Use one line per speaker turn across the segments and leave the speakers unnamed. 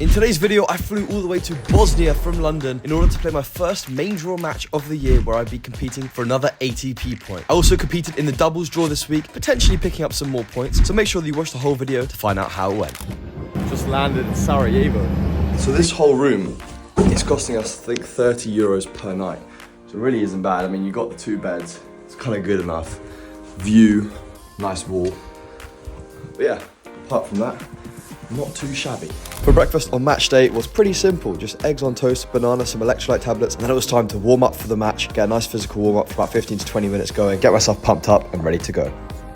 In today's video, I flew all the way to Bosnia from London in order to play my first main draw match of the year where I'd be competing for another ATP point. I also competed in the doubles draw this week, potentially picking up some more points, so make sure that you watch the whole video to find out how it went. Just landed in Sarajevo. So this whole room is costing us, I think, 30 euros per night. So it really isn't bad. I mean, you got the 2 beds, it's kind of good enough. View, nice wall. But yeah, apart from that, not too shabby. For breakfast on match day, it was pretty simple. Just eggs on toast, banana, some electrolyte tablets, and then it was time to warm up for the match, get a nice physical warm up for about 15 to 20 minutes going, get myself pumped up and ready to go.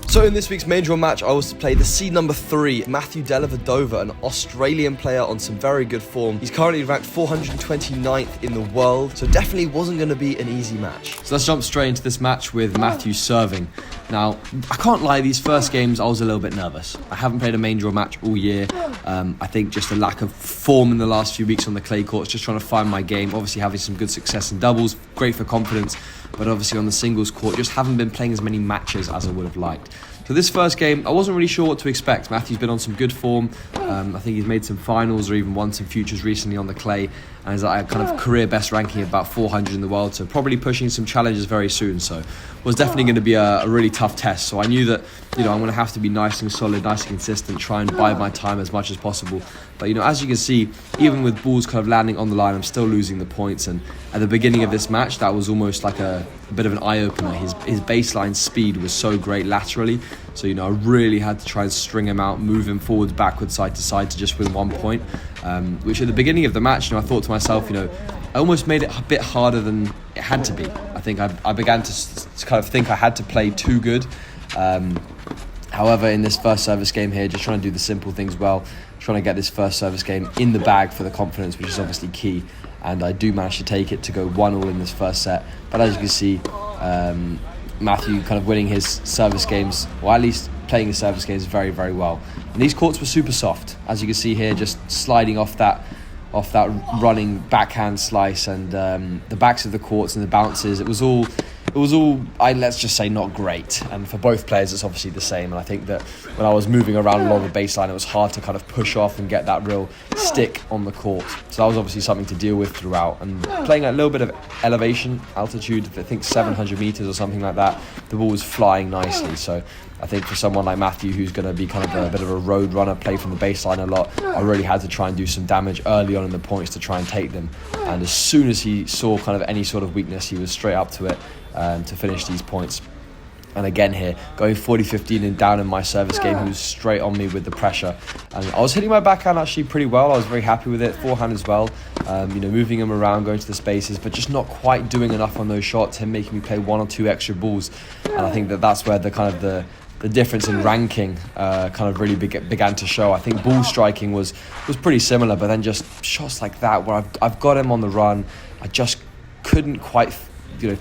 So in this week's main draw match, I was to play the seed number 3, Matthew Dellavedova, an Australian player on some very good form. He's currently ranked 429th in the world, so definitely wasn't going to be an easy match. So let's jump straight into this match with Matthew serving. Now, I can't lie, these first games I was a little bit nervous. I haven't played a main draw match all year. I think just a lack of form in the last few weeks on the clay courts, just trying to find my game. Obviously having some good success in doubles, great for confidence, but obviously on the singles court, just haven't been playing as many matches as I would have liked. So this first game, I wasn't really sure what to expect. Matthew's been on some good form. I think he's made some finals or even won some futures recently on the clay. And he's at a kind of career best ranking of about 400 in the world. So probably pushing some challenges very soon. So it was definitely going to be a really tough test. So I knew that, I'm going to have to be nice and solid, nice and consistent, try and bide my time as much as possible. But, as you can see, even with balls kind of landing on the line, I'm still losing the points. And at the beginning of this match, that was almost like a bit of an eye-opener. His baseline speed was so great laterally. So, I really had to try and string him out, move him forwards, backwards, side to side to just win 1 point. Which at the beginning of the match, I thought to myself, I almost made it a bit harder than it had to be. I think I began to kind of think I had to play too good. However, in this first service game here, just trying to do the simple things well, trying to get this first service game in the bag for the confidence, which is obviously key. And I do manage to take it to go 1-1 in this first set. But as you can see, Matthew kind of winning his service games, or at least playing his service games very, very well. And these courts were super soft, as you can see here, just sliding off that running backhand slice, and the backs of the courts and the bounces. It was all, let's just say, not great. And for both players, it's obviously the same. And I think that when I was moving around along the baseline, it was hard to kind of push off and get that real stick on the court. So that was obviously something to deal with throughout. And playing at a little bit of elevation, altitude, I think 700 meters or something like that, the ball was flying nicely. So I think for someone like Matthew, who's going to be kind of a bit of a road runner, play from the baseline a lot, I really had to try and do some damage early on in the points to try and take them. And as soon as he saw kind of any sort of weakness, he was straight up to it to finish these points. And again here, going 40-15 and down in my service game, he was straight on me with the pressure. And I was hitting my backhand actually pretty well. I was very happy with it, forehand as well. Moving him around, going to the spaces, but just not quite doing enough on those shots, him making me play 1 or 2 extra balls. And I think that's where the difference in ranking kind of really began to show. I think ball striking was pretty similar, but then just shots like that where I've got him on the run, I just couldn't quite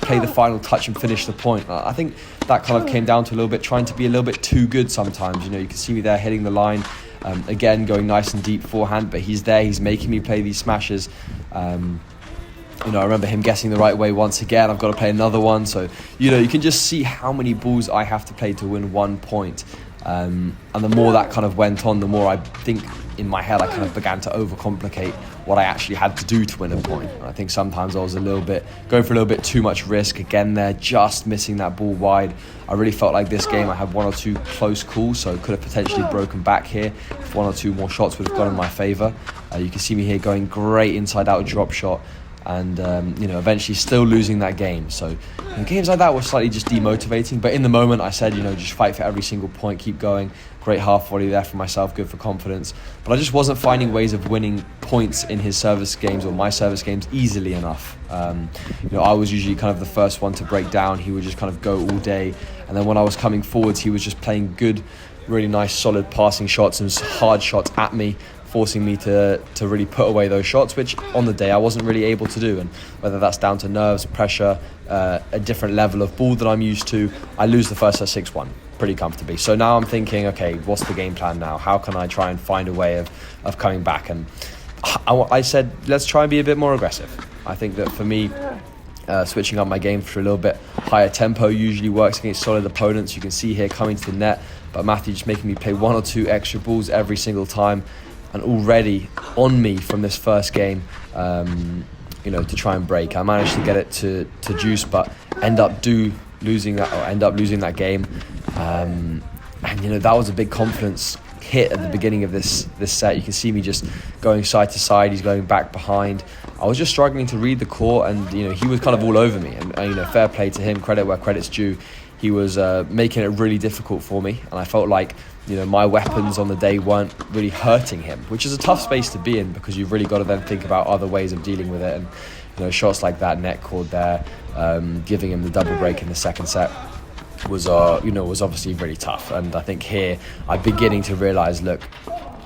play the final touch and finish the point. I think that kind of came down to a little bit trying to be a little bit too good sometimes. You can see me there hitting the line, again going nice and deep forehand, but he's there, he's making me play these smashes. I remember him guessing the right way once again. I've got to play another one. So, you can just see how many balls I have to play to win 1 point. And the more that kind of went on, the more I think in my head I kind of began to overcomplicate what I actually had to do to win a point. And I think sometimes I was going for a little bit too much risk. Again there, just missing that ball wide. I really felt like this game I had 1 or 2 close calls, so could have potentially broken back here if 1 or 2 more shots would have gone in my favour. You can see me here going great inside out drop shot. And eventually still losing that game. So games like that were slightly just demotivating, but in the moment I said, just fight for every single point, keep going. Great half volley there for myself, good for confidence, but I just wasn't finding ways of winning points in his service games or my service games easily enough. I was usually kind of the first one to break down. He would just kind of go all day, and then when I was coming forwards, he was just playing good, really nice solid passing shots and hard shots at me, forcing me to really put away those shots, which on the day I wasn't really able to do. And whether that's down to nerves, pressure, a different level of ball that I'm used to, I lose the first set 6-1 pretty comfortably. So now I'm thinking, okay, what's the game plan now? How can I try and find a way of coming back? And I said, let's try and be a bit more aggressive. I think that for me, switching up my game for a little bit higher tempo usually works against solid opponents. You can see here coming to the net, but Matthew just making me play 1 or 2 extra balls every single time. and already on me from this first game, to try and break. I managed to get it to juice, but end up losing that game. And that was a big confidence hit at the beginning of this set. You can see me just going side to side. He's going back behind. I was just struggling to read the court, and he was kind of all over me. And fair play to him, credit where credit's due. He was making it really difficult for me, and I felt like my weapons on the day weren't really hurting him, which is a tough space to be in, because you've really got to then think about other ways of dealing with it. And shots like that net cord there, giving him the double break in the second set was obviously really tough. And I think here I'm beginning to realise, look,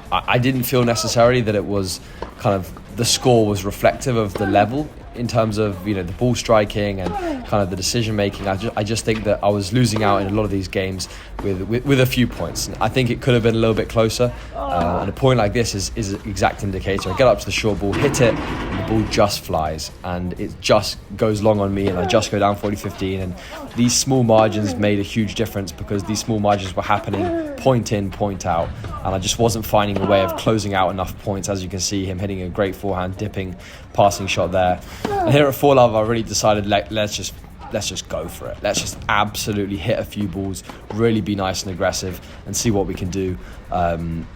I didn't feel necessarily that it was kind of the score was reflective of the level in terms of the ball striking and kind of the decision making. I just think that I was losing out in a lot of these games with a few points. I think it could have been a little bit closer, and a point like this is an exact indicator. I get up to the short ball, hit it, and the ball just flies, and it just goes long on me, and I just go down 40-15. And these small margins made a huge difference, because these small margins were happening point in, point out, and I just wasn't finding a way of closing out enough points. As you can see, him hitting a great forehand dipping passing shot there. And here at 4-love, I really decided, let's just go for it. Let's just absolutely hit a few balls, really be nice and aggressive, and see what we can do. On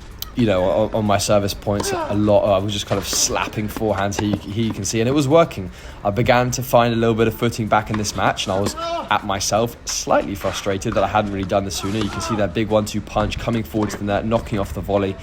my service points, a lot. I was just kind of slapping forehands here you can see, and it was working. I began to find a little bit of footing back in this match, and I was at myself slightly frustrated that I hadn't really done this sooner. You can see that big 1-2 punch coming forward to the net, knocking off the volley,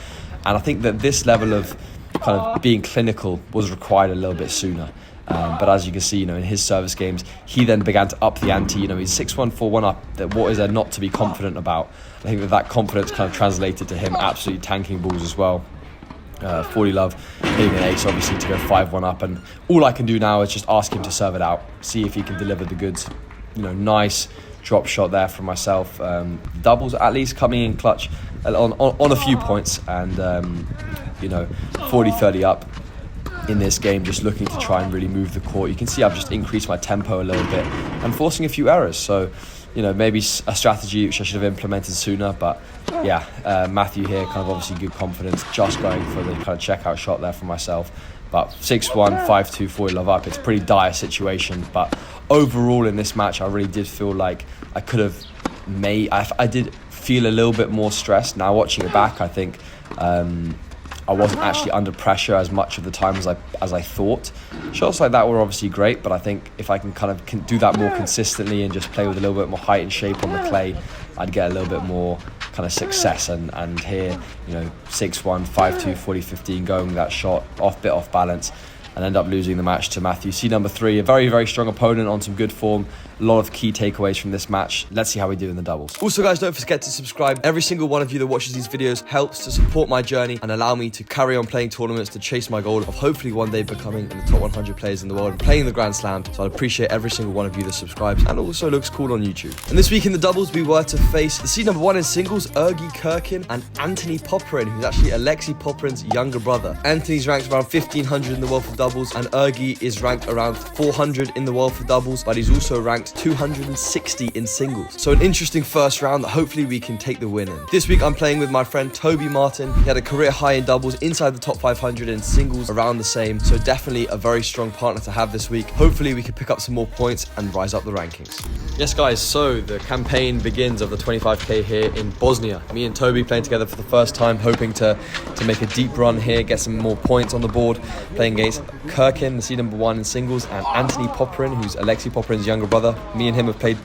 and I think that this level of kind of being clinical was required a little bit sooner. But as you can see, in his service games, he then began to up the ante. He's 6-1, 4-1 up. What is there not to be confident about? I think that confidence kind of translated to him absolutely tanking balls as well. 40-love hitting an ace, obviously, to go 5-1 up. And all I can do now is just ask him to serve it out, see if he can deliver the goods. Nice drop shot there from myself. Doubles at least coming in clutch on a few points. And, 40-30 up in this game, just looking to try and really move the court. You can see I've just increased my tempo a little bit and forcing a few errors. So, maybe a strategy which I should have implemented sooner. But yeah, Matthew here, kind of obviously good confidence, just going for the kind of checkout shot there for myself. But 6-1, 5-2, 40-love up. It's a pretty dire situation. But overall in this match, I really did feel like I could have I did feel a little bit more stressed. Now watching it back, I think I wasn't actually under pressure as much of the time as I thought. Shots like that were obviously great, but I think if I can do that more consistently and just play with a little bit more height and shape on the clay, I'd get a little bit more kind of success. And here, 6-1, 5-2, 40-15, going with that shot off balance, and end up losing the match to Matthew. Seed number 3, a very, very strong opponent on some good form. A lot of key takeaways from this match. Let's see how we do in the doubles. Also, guys, don't forget to subscribe. Every single one of you that watches these videos helps to support my journey and allow me to carry on playing tournaments to chase my goal of hopefully one day becoming in the top 100 players in the world and playing the Grand Slam. So I'd appreciate every single one of you that subscribes and also looks cool on YouTube. And this week in the doubles, we were to face the seed number 1 in singles, Ergi Kirkin, and Anthony Popperin, who's actually Alexei Popperin's younger brother. Anthony's ranked around 1500 in the world for doubles, and Ergi is ranked around 400 in the world for doubles, but he's also ranked 260 in singles. So an interesting first round that hopefully we can take the win in. This week I'm playing with my friend Toby Martin. He had a career high in doubles, inside the top 500, in singles around the same. So definitely a very strong partner to have this week. Hopefully we can pick up some more points and rise up the rankings. Yes guys, so the campaign begins of the 25k here in Bosnia. Me and Toby playing together for the first time, hoping to make a deep run here, get some more points on the board. Playing against Kirkin, the seed number 1 in singles, and Anthony Popperin, who's Alexei Popperin's younger brother. Me and him have played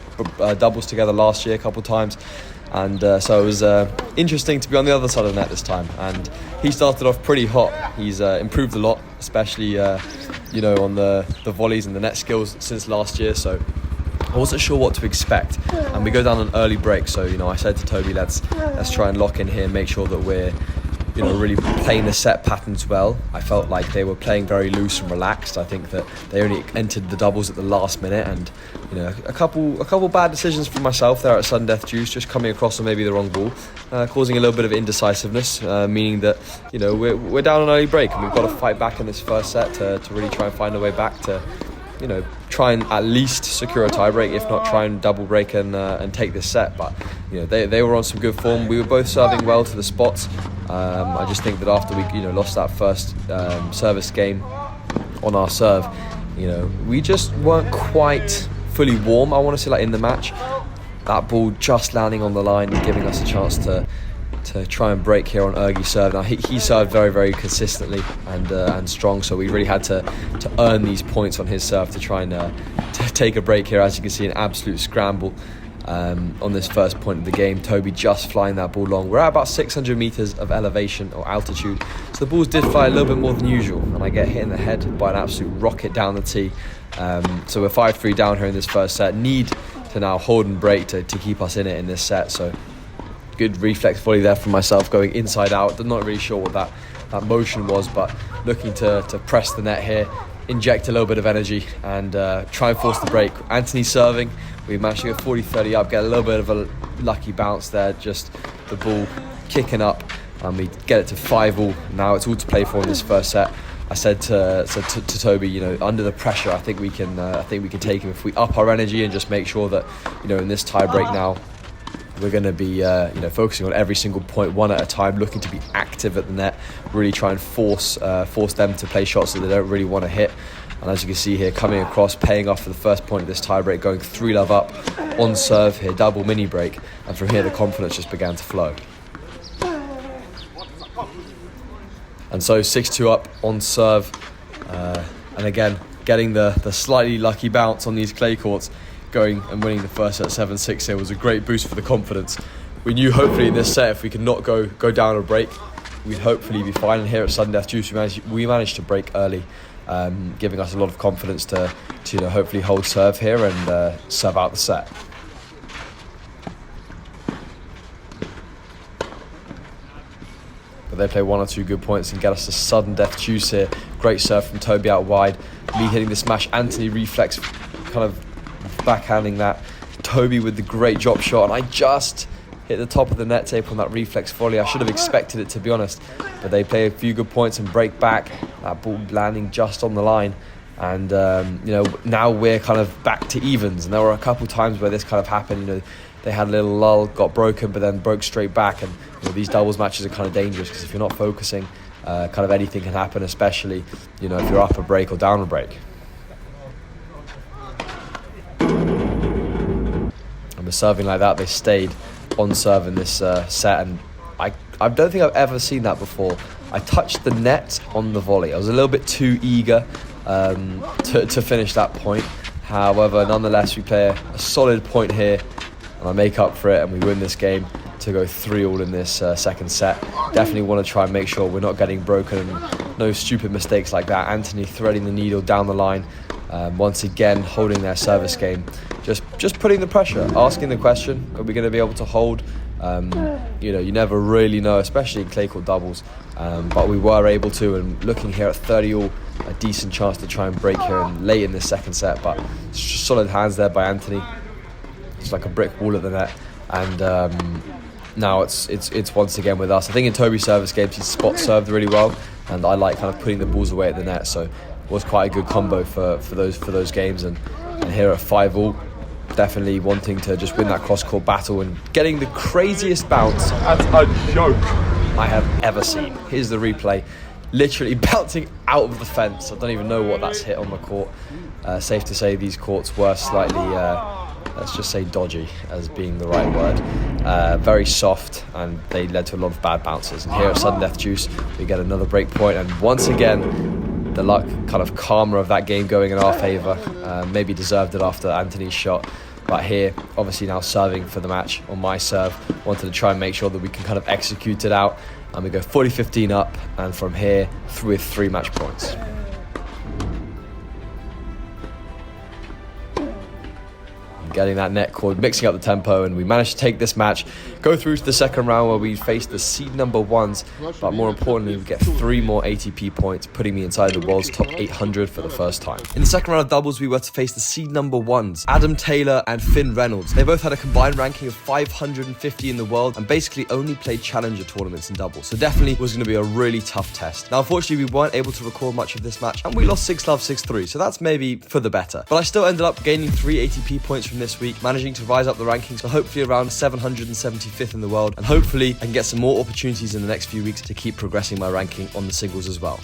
doubles together last year a couple of times, and so it was interesting to be on the other side of the net this time. And he started off pretty hot. He's improved a lot, especially on the volleys and the net skills since last year, so I wasn't sure what to expect. And we go down an early break, so I said to Toby, let's try and lock in here, make sure that we're really playing the set patterns well. I felt like they were playing very loose and relaxed. I think that they only entered the doubles at the last minute, and a couple bad decisions for myself there at sudden death juice, just coming across on maybe the wrong ball, causing a little bit of indecisiveness, meaning that we're down an early break and we've got to fight back in this first set to really try and find a way back to try and at least secure a tiebreak, if not try and double break and take this set. But they were on some good form. We were both serving well to the spots. I just think that after we lost that first service game on our serve, we just weren't quite fully warm, I want to say, like in the match. That ball just landing on the line and giving us a chance to try and break here on Ergi's serve. Now he served very, very consistently and strong, so we really had to earn these points on his serve to try and to take a break here. As you can see, an absolute scramble on this first point of the game. Toby just flying that ball long. We're at about 600 meters of elevation or altitude, so the balls did fly a little bit more than usual, and I get hit in the head by an absolute rocket down the tee. So we're 5-3 down here in this first set. Need to now hold and break to keep us in it in this set. So good reflex volley there from myself, going inside out. I'm not really sure what that motion was, but looking to press the net here, inject a little bit of energy and try and force the break. Anthony serving, we managed to go 40-30 up, get a little bit of a lucky bounce there, just the ball kicking up, and we get it to 5-all. Now it's all to play for in this first set. I said to Toby, under the pressure, I think we can take him if we up our energy and just make sure that, in this tie break now, we're going to be focusing on every single point one at a time, looking to be active at the net, really try and force them to play shots that they don't really want to hit. And as you can see here, coming across, paying off for the first point of this tie break, going 3-love up on serve here, double mini break, and from here the confidence just began to flow. And so 6-2 up on serve, and again getting the slightly lucky bounce on these clay courts, going and winning the first set 7-6 here was a great boost for the confidence. We knew hopefully in this set, if we could not go down a break, we'd hopefully be fine. And here at Sudden Death Juice, we managed to break early, giving us a lot of confidence to hopefully hold serve here and serve out the set. But they play one or two good points and get us to Sudden Death Juice here. Great serve from Toby out wide. Me hitting the smash, Anthony reflex, kind of backhanding that. Toby with the great drop shot, and I just hit the top of the net tape on that reflex volley. I should have expected it, to be honest, but they play a few good points and break back. That ball landing just on the line, and now we're kind of back to evens. And there were a couple times where this kind of happened. They had a little lull, got broken, but then broke straight back. And these doubles matches are kind of dangerous because if you're not focusing, kind of anything can happen, especially if you're up a break or down a break. And with serving like that, they stayed on serve in this set, and I don't think I've ever seen that before. I touched the net on the volley. I was a little bit too eager to finish that point. However, nonetheless, we play a solid point here, and I make up for it, and we win this game to go 3-all in this second set. Definitely want to try and make sure we're not getting broken and no stupid mistakes like that. Anthony threading the needle down the line, once again holding their service game, just putting the pressure, asking the question, are we going to be able to hold? You never really know, especially in clay court doubles, but we were able to, and looking here at 30-all, a decent chance to try and break here and late in this second set, but solid hands there by Anthony. It's like a brick wall at the net, and now it's once again with us. I think in Toby's service games he spot served really well, and I like kind of putting the balls away at the net, so it was quite a good combo for those games. And here at 5-all, definitely wanting to just win that cross-court battle and getting the craziest bounce. That's a joke I have ever seen. Here's the replay, literally bouncing out of the fence. I don't even know what that's hit on the court. Safe to say these courts were slightly, let's just say dodgy as being the right word. Very soft, and they led to a lot of bad bounces. And here at Sudden Death Juice, we get another break point, and once again, the luck kind of karma of that game going in our favour. Maybe deserved it after Anthony's shot, but here, obviously now serving for the match on my serve, wanted to try and make sure that we can kind of execute it out, and we go 40-15 up, and from here with 3 match points. getting that net cord, mixing up the tempo, and we managed to take this match, go through to the second round where we faced the seed number 1s, but more importantly, we get 3 more ATP points, putting me inside the world's top 800 for the first time. In the second round of doubles, we were to face the seed number 1s, Adam Taylor and Finn Reynolds. They both had a combined ranking of 550 in the world and basically only played challenger tournaments in doubles, so definitely was going to be a really tough test. Now, unfortunately, we weren't able to record much of this match, and we lost 6-love, 6-3, so that's maybe for the better. But I still ended up gaining 3 ATP points from this week, managing to rise up the rankings to hopefully around 775th in the world, and hopefully I can get some more opportunities in the next few weeks to keep progressing my ranking on the singles as well.